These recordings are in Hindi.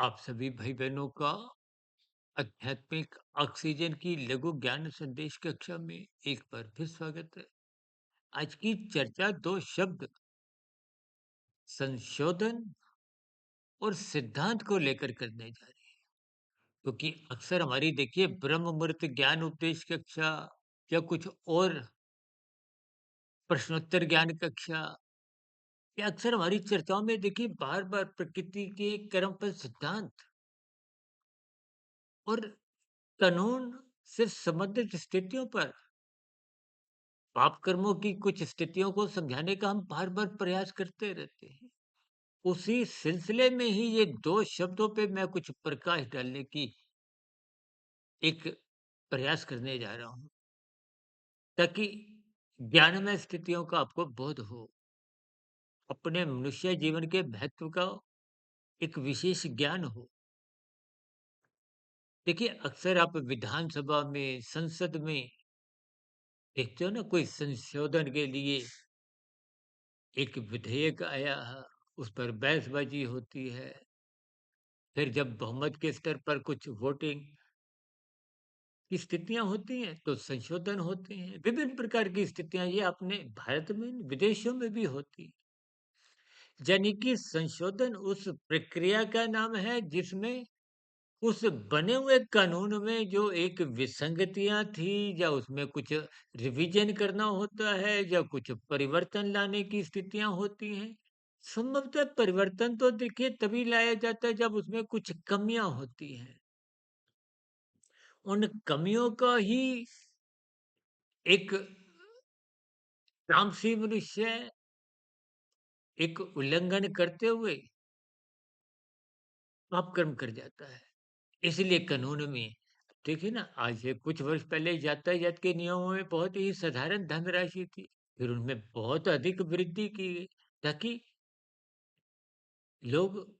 आप सभी भाई बहनों का आध्यात्मिक ऑक्सीजन की लघु ज्ञान संदेश कक्षा में एक बार फिर स्वागत है। आज की चर्चा दो शब्द संशोधन और सिद्धांत को लेकर करने जा रही है, क्योंकि अक्सर हमारी देखिए ब्रह्म मुहूर्त ज्ञान उपदेश कक्षा या कुछ और प्रश्नोत्तर ज्ञान कक्षा या अक्सर हमारी चर्चाओं में देखिए बार बार प्रकृति के कर्म पर सिद्धांत और कानून से संबंधित स्थितियों पर पाप कर्मों की कुछ स्थितियों को समझाने का हम बार-बार प्रयास करते रहते हैं। उसी सिलसिले में ही ये 2 शब्दों पे मैं कुछ प्रकाश डालने की एक प्रयास करने जा रहा हूँ, ताकि ज्ञानमय स्थितियों का आपको बोध हो। अपने मनुष्य जीवन के महत्व का एक विशेष ज्ञान हो। देखिए, अक्सर आप विधानसभा में, संसद में देखते हो ना कोई संशोधन के लिए एक विधेयक आया है, उस पर बहसबाजी होती है। फिर जब बहुमत के स्तर पर कुछ वोटिंग की स्थितियाँ होती हैं, तो संशोधन होते हैं। विभिन्न प्रकार की स्थितियाँ ये अपने भारत में नहीं, विदेशों में भी होती हैं। यानी कि संशोधन उस प्रक्रिया का नाम है जिसमें उस बने हुए कानून में जो एक विसंगतियाँ थी या उसमें कुछ रिवीजन करना होता है या कुछ परिवर्तन लाने की स्थितियाँ होती हैं। संभवतः परिवर्तन तो देखिए तभी लाया जाता है जब उसमें कुछ कमियाँ होती हैं। उन कमियों का ही एक तामसी मनुष्य एक उल्लंघन करते हुए पाप कर्म कर जाता है। इसलिए कानून में देखिए ना आज से कुछ वर्ष पहले यातायात के नियमों में बहुत ही साधारण धनराशि थी। फिर उनमें बहुत अधिक वृद्धि की गई ताकि लोग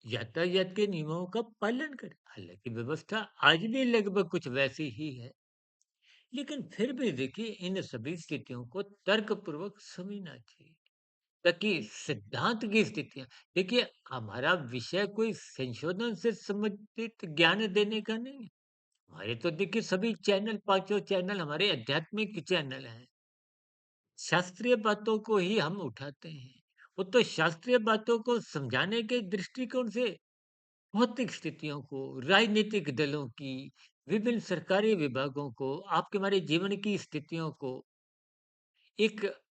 यातायात के नियमों का पालन करें। हालाँकि व्यवस्था आज भी लगभग कुछ वैसी ही है। लेकिन फिर भी देखिए इन सभी स्थितियों को तर्कपूर्वक समझना चाहिए। ताकि सिद्धांत की स्थितियाँ देखिए हमारा विषय कोई संशोधन से संबंधित ज्ञान देने का नहीं है। हमारे तो देखिए सभी चैनल पाँचों चैनल हमारे आध्यात्मिक चैनल हैं। शास्त्रीय बातों को ही हम उठाते हैं। वो तो शास्त्रीय बातों को समझाने के दृष्टिकोण से भौतिक स्थितियों को, राजनीतिक दलों की, विभिन्न सरकारी विभागों को, आपके हमारे जीवन की स्थितियों को एक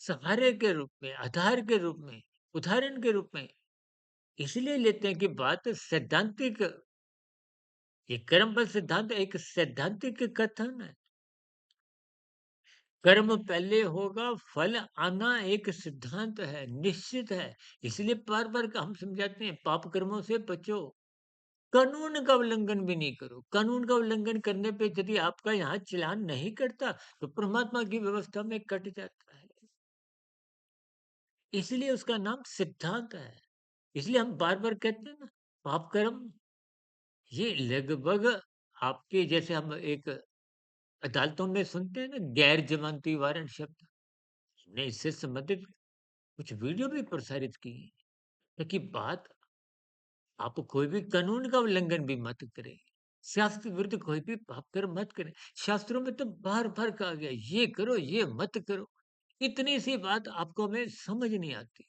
सहारे के रूप में, आधार के रूप में, उदाहरण के रूप में इसलिए लेते हैं कि बात सैद्धांतिक ये कर्म बल सिद्धांत एक सैद्धांतिक कथन है। कर्म पहले होगा, फल आना एक सिद्धांत है, निश्चित है। इसलिए बार-बार हम समझाते हैं पाप कर्मों से बचो, कानून का उल्लंघन भी नहीं करो। कानून का उल्लंघन करने पे यदि आपका यहाँ चालान नहीं कटता, तो परमात्मा की व्यवस्था में कट जाता है। इसलिए उसका नाम सिद्धांत है। इसलिए हम बार-बार कहते हैं ना, पाप कर्म ये लगभग आपके जैसे हम एक अदालतों में सुनते हैं ना गैर जमानती वारंट शब्द, हमने इससे संबंधित कुछ वीडियो भी प्रसारित की है। ताकि बात आप कोई भी कानून का उल्लंघन भी मत करें। शास्त्र विरुद्ध कोई भी पाप कर्म मत करें। शास्त्रों में तो बार-बार कहा गया है, ये करो, ये मत करो। इतनी सी बात आपको हमें समझ नहीं आती।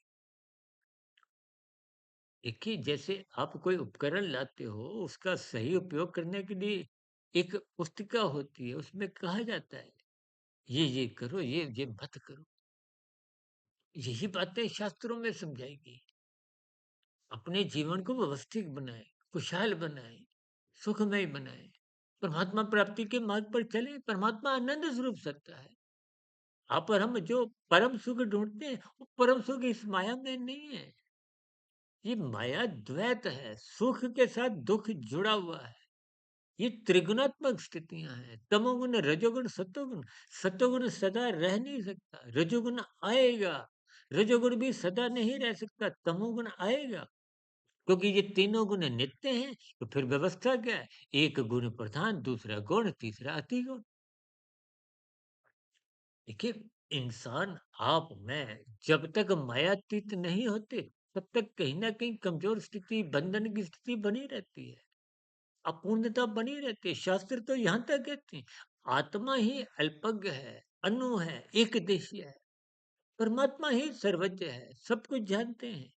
देखिए, जैसे आप कोई उपकरण लाते हो, उसका सही उपयोग करने के लिए एक पुस्तिका होती है, उसमें कहा जाता है, ये करो, ये मत करो। यही बातें शास्त्रों में समझाई गई। अपने जीवन को व्यवस्थित बनाएँ, खुशहाल बनाएँ, सुखमय बनाएँ, परमात्मा प्राप्ति के मार्ग पर चलें, परमात्मा आनंद स्वरूप सत्ता है। आप और हम जो परम सुख ढूँढते हैं, वो परम सुख इस माया में नहीं है। ये माया द्वैत है, सुख के साथ दुःख जुड़ा हुआ है। ये त्रिगुणात्मक स्थितियाँ हैं, तमोगुण, रजोगुण, सतोगुण। सतोगुण सदा रह नहीं सकता, रजोगुण आएगा, रजोगुण भी सदा नहीं रह सकता, तमोगुण आएगा। क्योंकि ये तीनों गुण नित्य हैं, तो फिर व्यवस्था क्या है? एक गुण प्रधान, दूसरा गौण, तीसरा अति गौण। देखिए, इंसान आप मैं जब तक मायातीत नहीं होते, तब तक कहीं न कहीं कमज़ोर स्थिति, बंधन की स्थिति बनी रहती है। अपूर्णता बनी रहती है। शास्त्र तो यहाँ तक कहते हैं, आत्मा ही अल्पज्ञ है, अनु है, एकदेशीय है। परमात्मा ही सर्वज्ञ है, सब कुछ जानते हैं।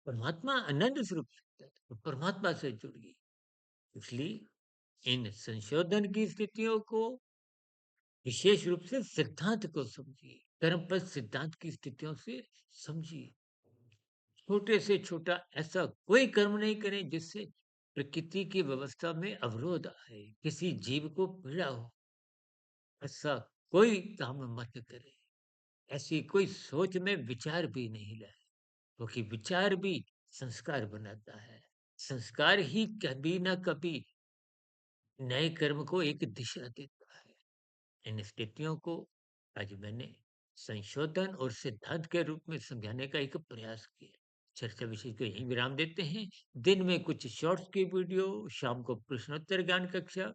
परमात्मा आनंद स्वरूप है, तो परमात्मा से जुड़िए। इसलिए इन संशोधन की स्थितियों को विशेष रूप से सिद्धांत को समझिए, कर्मपद सिद्धांत की स्थितियों से समझिए। छोटे से छोटा ऐसा कोई कर्म नहीं करें जिससे प्रकृति की व्यवस्था में अवरोध आए, किसी जीव को पीड़ा हो। ऐसा कोई काम मत करें। ऐसी कोई सोच में विचार भी नहीं लाए, क्योंकि विचार भी संस्कार बनाता है। संस्कार ही कभी ना कभी नए कर्म को एक दिशा देता है। इन स्थितियों को आज मैंने संशोधन और सिद्धांत के रूप में समझाने का एक प्रयास किया। चर्चा विषय को यहीं विराम देते हैं। दिन में कुछ शॉर्ट्स की वीडियो, शाम को प्रश्नोत्तर ज्ञान कक्षा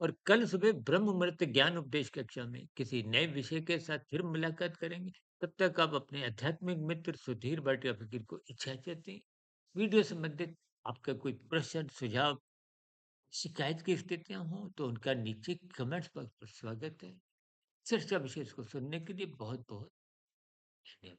और कल सुबह ब्रह्म मुहूर्त ज्ञान उपदेश कक्षा में किसी नए विषय के साथ फिर मुलाकात करेंगे। तब तक आप अपने आध्यात्मिक मित्र सुधीर भाटिया फकीर को इजाजत दें। वीडियो संबंधित आपका कोई प्रश्न, सुझाव, शिकायत की स्थितियां हों तो उनका नीचे कमेंट्स बॉक्स पर स्वागत है। चर्चा विशेष को सुनने के लिए बहुत बहुत धन्यवाद।